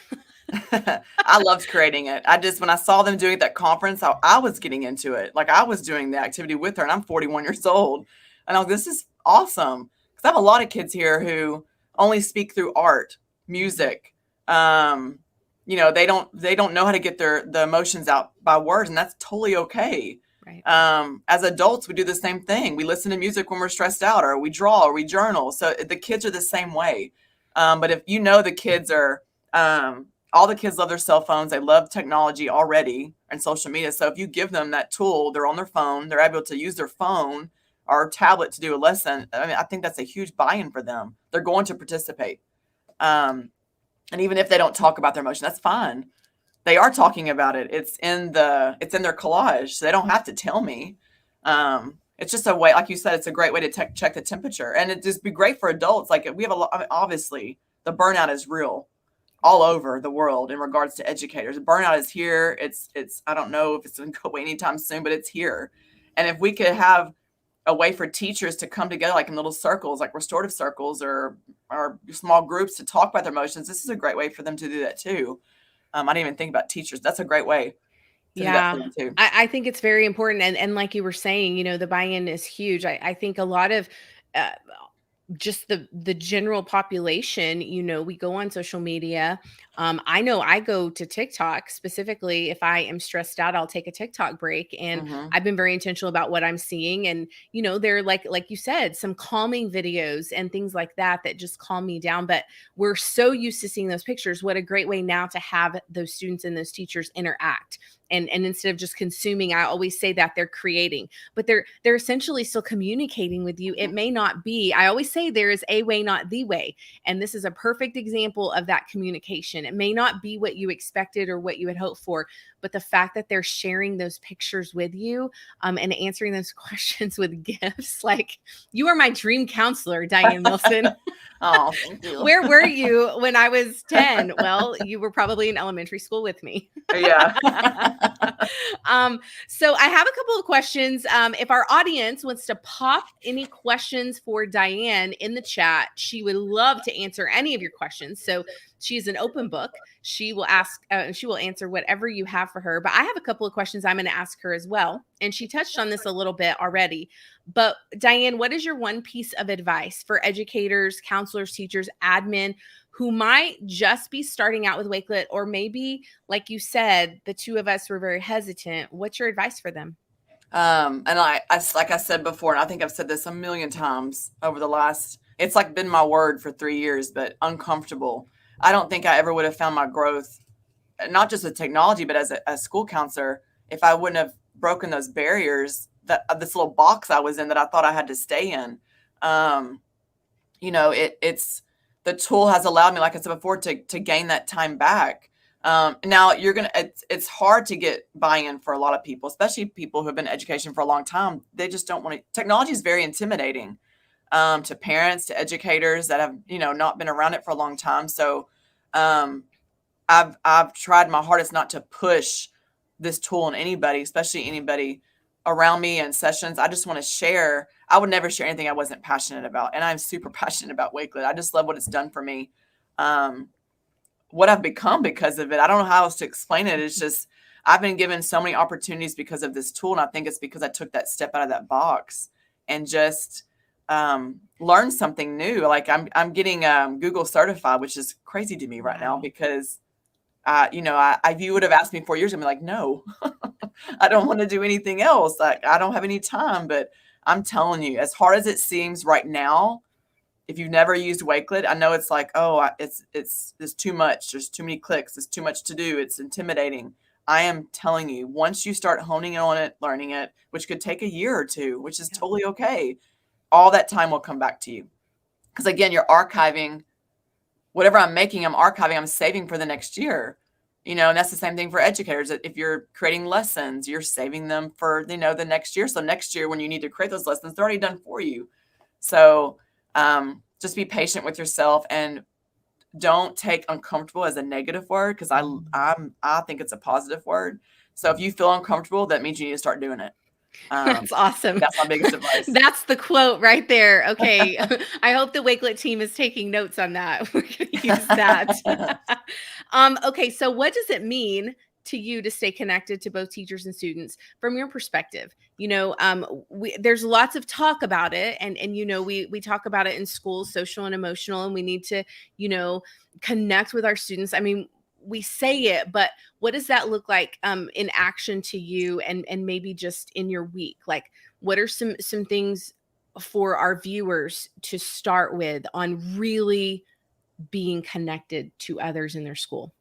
Speaker 2: I loved creating it. When I saw them doing that conference, I was getting into it. Like, I was doing the activity with her, and I'm 41 years old. And I was, this is awesome. Because I have a lot of kids here who only speak through art, music. They don't know how to get the emotions out by words, and that's totally okay.
Speaker 1: Right.
Speaker 2: As adults, we do the same thing. We listen to music when we're stressed out, or we draw, or we journal. So the kids are the same way. But if the kids are, all the kids love their cell phones. They love technology already and social media. So if you give them that tool, they're on their phone, they're able to use their phone or tablet to do a lesson. I mean, I think that's a huge buy-in for them. They're going to participate. And even if they don't talk about their emotion, that's fine. They are talking about it. It's in their collage. So they don't have to tell me. It's just a way, like you said, it's a great way to check the temperature. And it just be great for adults. Like, we have obviously the burnout is real all over the world in regards to educators. Burnout is here. It's I don't know if it's going to go away anytime soon, but it's here. And if we could have a way for teachers to come together, like in little circles, like restorative circles or small groups, to talk about their emotions, this is a great way for them to do that too. I didn't even think about teachers. That's a great way to do that for them too.
Speaker 1: I think it's very important. And like you were saying, the buy-in is huge. I think a lot of just the general population, we go on social media. I know I go to TikTok specifically. If I am stressed out, I'll take a TikTok break, and
Speaker 2: Mm-hmm.
Speaker 1: I've been very intentional about what I'm seeing. And they're like you said, some calming videos and things like that just calm me down. But we're so used to seeing those pictures. What a great way now to have those students and those teachers interact. And instead of just consuming, I always say that they're creating, but they're essentially still communicating with you. It may not be, I always say there is a way, not the way. And this is a perfect example of that communication. It may not be what you expected or what you had hoped for, but the fact that they're sharing those pictures with you, and answering those questions with gifts, like, you are my dream counselor, Dyann Wilson.
Speaker 2: Oh, thank you.
Speaker 1: Where were you when I was 10? Well, you were probably in elementary school with me.
Speaker 2: Yeah.
Speaker 1: So I have a couple of questions. If our audience wants to pop any questions for Diane in the chat, she would love to answer any of your questions. So she's an open book. She will she will answer whatever you have for her. But I have a couple of questions I'm going to ask her as well. And she touched on this a little bit already. But Diane, what is your one piece of advice for educators, counselors, teachers, admin who might just be starting out with Wakelet, or maybe, like you said, the two of us were very hesitant? What's your advice for them?
Speaker 2: And like I said before, and I think I've said this a million times over the last, it's like been my word for 3 years, but uncomfortable. I don't think I ever would have found my growth, not just with technology, but as a school counselor, if I wouldn't have broken those barriers, that this little box I was in that I thought I had to stay in. It's the tool has allowed me, like I said before, to gain that time back. Now it's hard to get buy-in for a lot of people, especially people who have been in education for a long time. They just don't want to. Technology is very intimidating to parents, to educators that have, not been around it for a long time. So I've tried my hardest not to push this tool on anybody, especially anybody around me in sessions. I just want to share. I would never share anything I wasn't passionate about. And I'm super passionate about Wakelet. I just love what it's done for me. What I've become because of it, I don't know how else to explain it. It's just, I've been given so many opportunities because of this tool. And I think it's because I took that step out of that box and just learned something new. Like I'm getting Google certified, which is crazy to me right now because if you would have asked me 4 years ago, I'd be like, no, I don't want to do anything else. Like, I don't have any time. But I'm telling you, as hard as it seems right now, if you've never used Wakelet, I know it's like, oh, it's too much. There's too many clicks. It's too much to do. It's intimidating. I am telling you, once you start honing on it, learning it, which could take a year or two, which is totally okay, all that time will come back to you. Because again, you're archiving whatever I'm making, I'm saving for the next year. And that's the same thing for educators. If you're creating lessons, you're saving them for, the next year. So next year when you need to create those lessons, they're already done for you. So just be patient with yourself and don't take uncomfortable as a negative word, because I think it's a positive word. So if you feel uncomfortable, that means you need to start doing it.
Speaker 1: That's awesome.
Speaker 2: That's my biggest advice.
Speaker 1: That's the quote right there. Okay. I hope the Wakelet team is taking notes on that. We're going to use that. Okay. So what does it mean to you to stay connected to both teachers and students from your perspective? There's lots of talk about it, and we talk about it in schools, social and emotional, and we need to, connect with our students. I mean, we say it, but what does that look like in action to you, and maybe just in your week? Like, what are some things for our viewers to start with on really being connected to others in their school?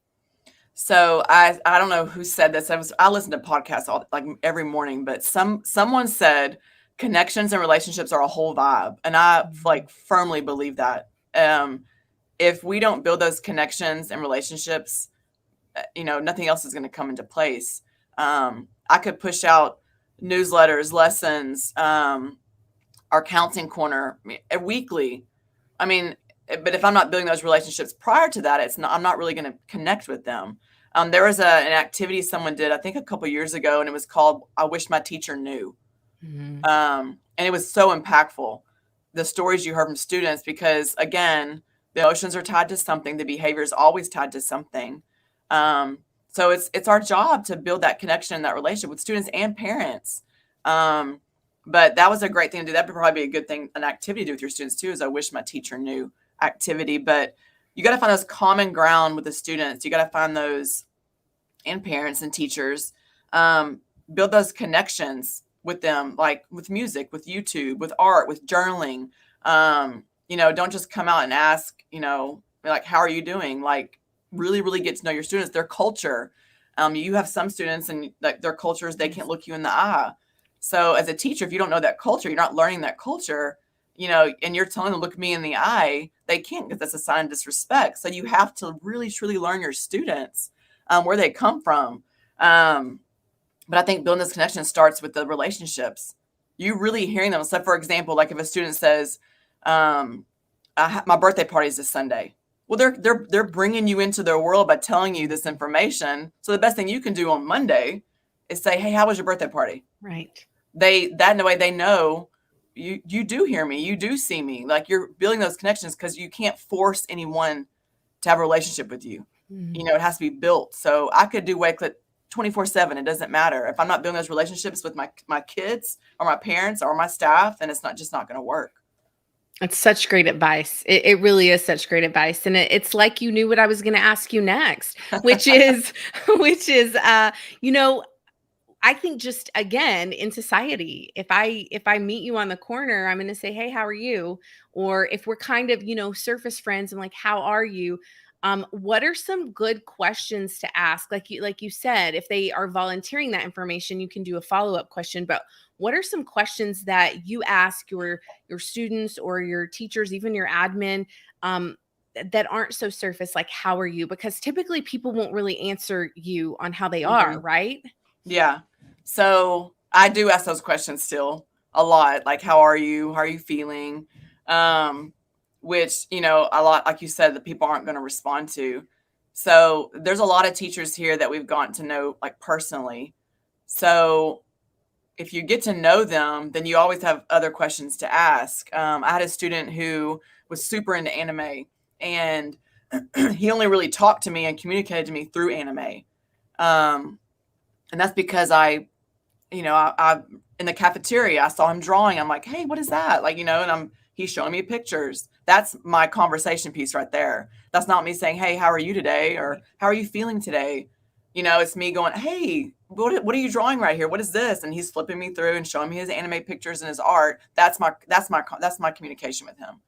Speaker 2: So I don't know who said this. I listen to podcasts every morning, but someone said connections and relationships are a whole vibe, and I firmly believe that. If we don't build those connections and relationships, nothing else is going to come into place. I could push out newsletters, lessons, our counseling corner weekly. But if I'm not building those relationships prior to that, I'm not really going to connect with them. There was an activity someone did, I think a couple years ago, and it was called "I Wish My Teacher Knew." Mm-hmm. And it was so impactful. The stories you heard from students, because again, the emotions are tied to something. The behavior is always tied to something. So it's our job to build that connection, that relationship with students and parents. But that was a great thing to do. That would probably be a good thing, an activity to do with your students too, is I wish my teacher knew activity. But you got to find those common ground with the students. You got to find those, and parents and teachers, build those connections with them, like with music, with YouTube, with art, with journaling. Don't just come out and ask, like, how are you doing? Like, really, really get to know your students, their culture. You have some students and like their cultures, they can't look you in the eye. So as a teacher, if you don't know that culture, you're not learning that culture, and you're telling them, look me in the eye, they can't, because that's a sign of disrespect. So you have to really, truly learn your students, where they come from. But I think building this connection starts with the relationships. You really hearing them. So for example, like if a student says, my birthday party is this Sunday. Well, they're bringing you into their world by telling you this information. So the best thing you can do on Monday is say, hey, how was your birthday party?
Speaker 1: Right.
Speaker 2: That in a way they know you do hear me, you do see me. Like, you're building those connections, because you can't force anyone to have a relationship with you.
Speaker 1: Mm-hmm.
Speaker 2: It has to be built. So I could do Wakelet 24/7. It doesn't matter. If I'm not building those relationships with my kids or my parents or my staff, then it's not going to work.
Speaker 1: It's such great advice. It really is such great advice. And it's like you knew what I was going to ask you next, which is, I think just again in society, if I meet you on the corner, I'm going to say, hey, how are you? Or if we're kind of, surface friends, I'm like, how are you? What are some good questions to ask? Like you said, if they are volunteering that information, you can do a follow-up question. But what are some questions that you ask your students or your teachers, even your admin, that aren't so surface, like how are you? Because typically people won't really answer you on how they are, right?
Speaker 2: Yeah. So I do ask those questions still a lot, like how are you? How are you feeling? Which, a lot, like you said, that people aren't going to respond to. So there's a lot of teachers here that we've gotten to know, like, personally. So if you get to know them, then you always have other questions to ask. I had a student who was super into anime, and he only really talked to me and communicated to me through anime. And that's because I in the cafeteria, I saw him drawing. I'm like, hey, what is that? Like, and he's showing me pictures. That's my conversation piece right there. That's not me saying, hey, how are you today? Or how are you feeling today? It's me going, hey, what are you drawing right here? What is this? And he's flipping me through and showing me his anime pictures and his art. That's my communication with him.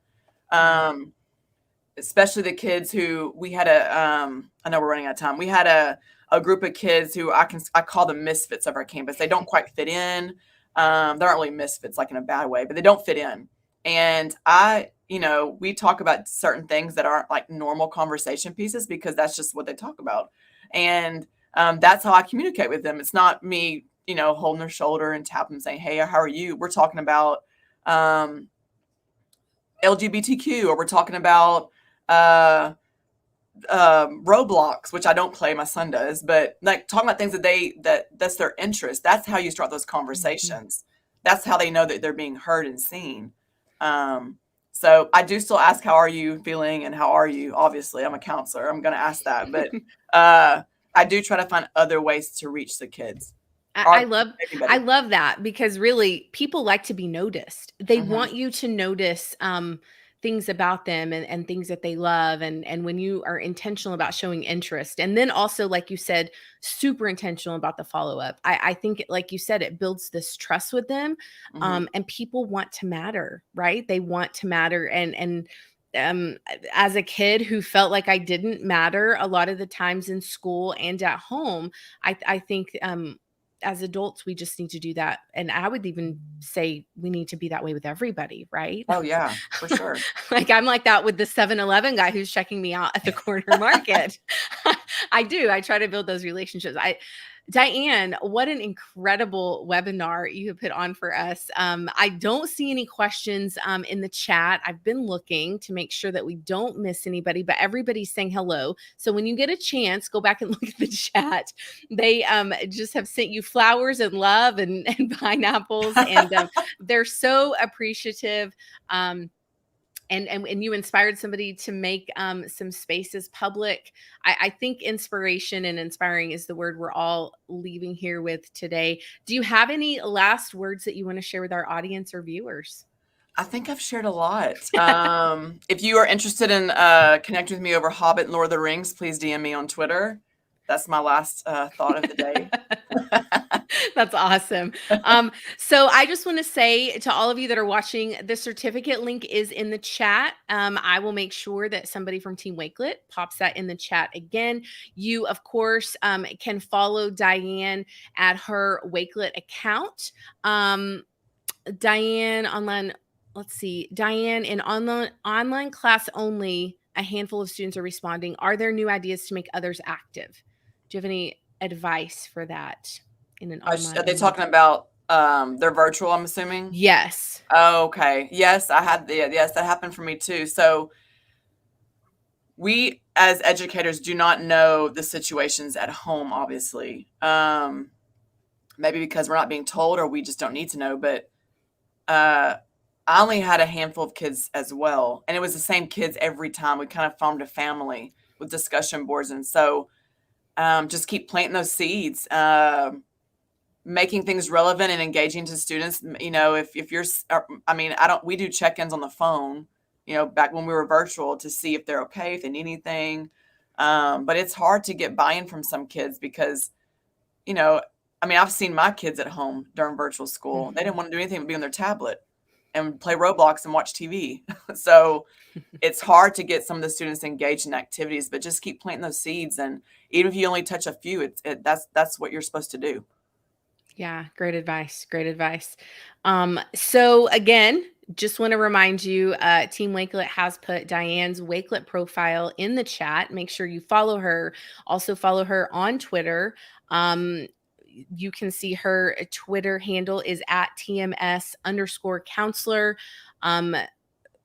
Speaker 2: Especially the kids who we had I know we're running out of time. We had a group of kids who I call them misfits of our campus. They don't quite fit in. They aren't really misfits, like in a bad way, but they don't fit in. And we talk about certain things that aren't like normal conversation pieces, because that's just what they talk about. And that's how I communicate with them. It's not me, holding their shoulder and tapping them saying, hey, how are you? We're talking about LGBTQ, or we're talking about Roblox, which I don't play, my son does, but like talking about things that's their interest. That's how you start those conversations. That's how they know that they're being heard and seen. So I do still ask, how are you feeling? And how are you? Obviously, I'm a counselor. I'm going to ask that, but I do try to find other ways to reach the kids.
Speaker 1: I love that, because really people like to be noticed. They want you to notice things about them and things that they love. And when you are intentional about showing interest, and then also, like you said, super intentional about the follow-up, I think, like you said, it builds this trust with them. And people want to matter, right? They want to matter. And as a kid who felt like I didn't matter a lot of the times in school and at home, I think as adults, we just need to do that. And I would even say we need to be that way with everybody, right?
Speaker 2: Oh yeah, for sure.
Speaker 1: Like, I'm like that with the 7-Eleven guy who's checking me out at the corner market. I do. I try to build those relationships. Diane, what an incredible webinar you have put on for us. I don't see any questions in the chat. I've been looking to make sure that we don't miss anybody, but everybody's saying hello. So when you get a chance, go back and look at the chat. They just have sent you flowers and love and pineapples, and they're so appreciative. and you inspired somebody to make some spaces public. I think inspiration and inspiring is the word we're all leaving here with today. Do you have any last words that you want to share with our audience or viewers?
Speaker 2: I think I've shared a lot. If you are interested in connecting with me over Hobbit and Lord of the Rings, please DM me on Twitter. That's my last thought of the day.
Speaker 1: That's awesome. So I just want to say to all of you that are watching, the certificate link is in the chat. I will make sure that somebody from Team Wakelet pops that in the chat again. You, of course, can follow Diane at her Wakelet account. Diane online, let's see, Diane in online class only, a handful of students are responding. Are there new ideas to make others active? Do you have any advice for that in an online?
Speaker 2: Are they talking about they're virtual, I'm assuming?
Speaker 1: Yes.
Speaker 2: Oh, okay. Yes, yes, that happened for me too. So we as educators do not know the situations at home, obviously. Maybe because we're not being told or we just don't need to know, but I only had a handful of kids as well. And it was the same kids every time. We kind of formed a family with discussion boards. And so just keep planting those seeds, making things relevant and engaging to students. You know, if you're, we do check-ins on the phone, you know, back when we were virtual to see if they're okay, if they need anything. But it's hard to get buy-in from some kids because, you know, I've seen my kids at home during virtual school. They didn't want to do anything but be on their tablet and play Roblox and watch TV. So it's hard to get some of the students engaged in activities, but just keep planting those seeds. And even if you only touch a few, that's what you're supposed to do.
Speaker 1: Yeah, great advice. Great advice. So again, just want to remind you, Team Wakelet has put Diane's Wakelet profile in the chat. Make sure you follow her. Also follow her on Twitter. You can see her Twitter handle is at TMS_counselor.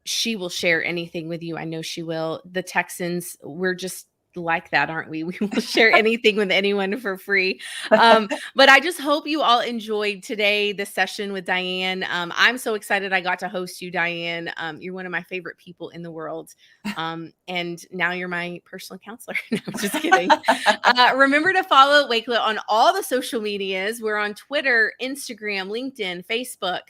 Speaker 1: She will share anything with you. I know she will. The Texans, we're just like that, aren't we? We will share anything with anyone for free. But I just hope you all enjoyed today, the session with Diane. I'm so excited I got to host you, Diane. You're one of my favorite people in the world. And now you're my personal counselor. No, I'm just kidding. Remember to follow Wakelet on all the social medias. We're on Twitter, Instagram, LinkedIn, Facebook.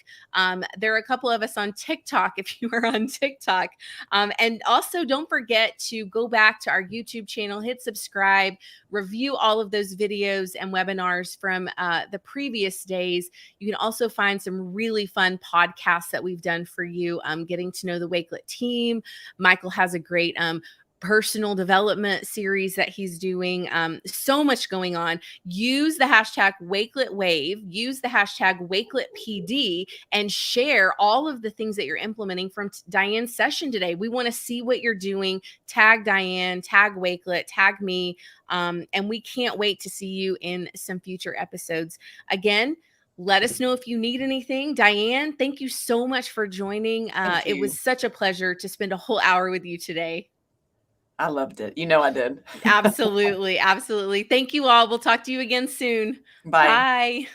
Speaker 1: There are a couple of us on TikTok if you are on TikTok. And also don't forget to go back to our YouTube channel, hit subscribe, review all of those videos and webinars from the previous days. You can also find some really fun podcasts that we've done for you, getting to know the Wakelet team. Michael has a great personal development series that he's doing. So much going on. Use the hashtag WakeletWave, use the hashtag WakeletPD, and share all of the things that you're implementing from Diane's session today. We want to see what you're doing. Tag Diane, tag Wakelet, tag me. And we can't wait to see you in some future episodes. Again, let us know if you need anything. Diane, thank you so much for joining. It was such a pleasure to spend a whole hour with you today.
Speaker 2: I loved it. You know I did.
Speaker 1: Absolutely. Absolutely. Thank you all. We'll talk to you again soon.
Speaker 2: Bye.
Speaker 1: Bye.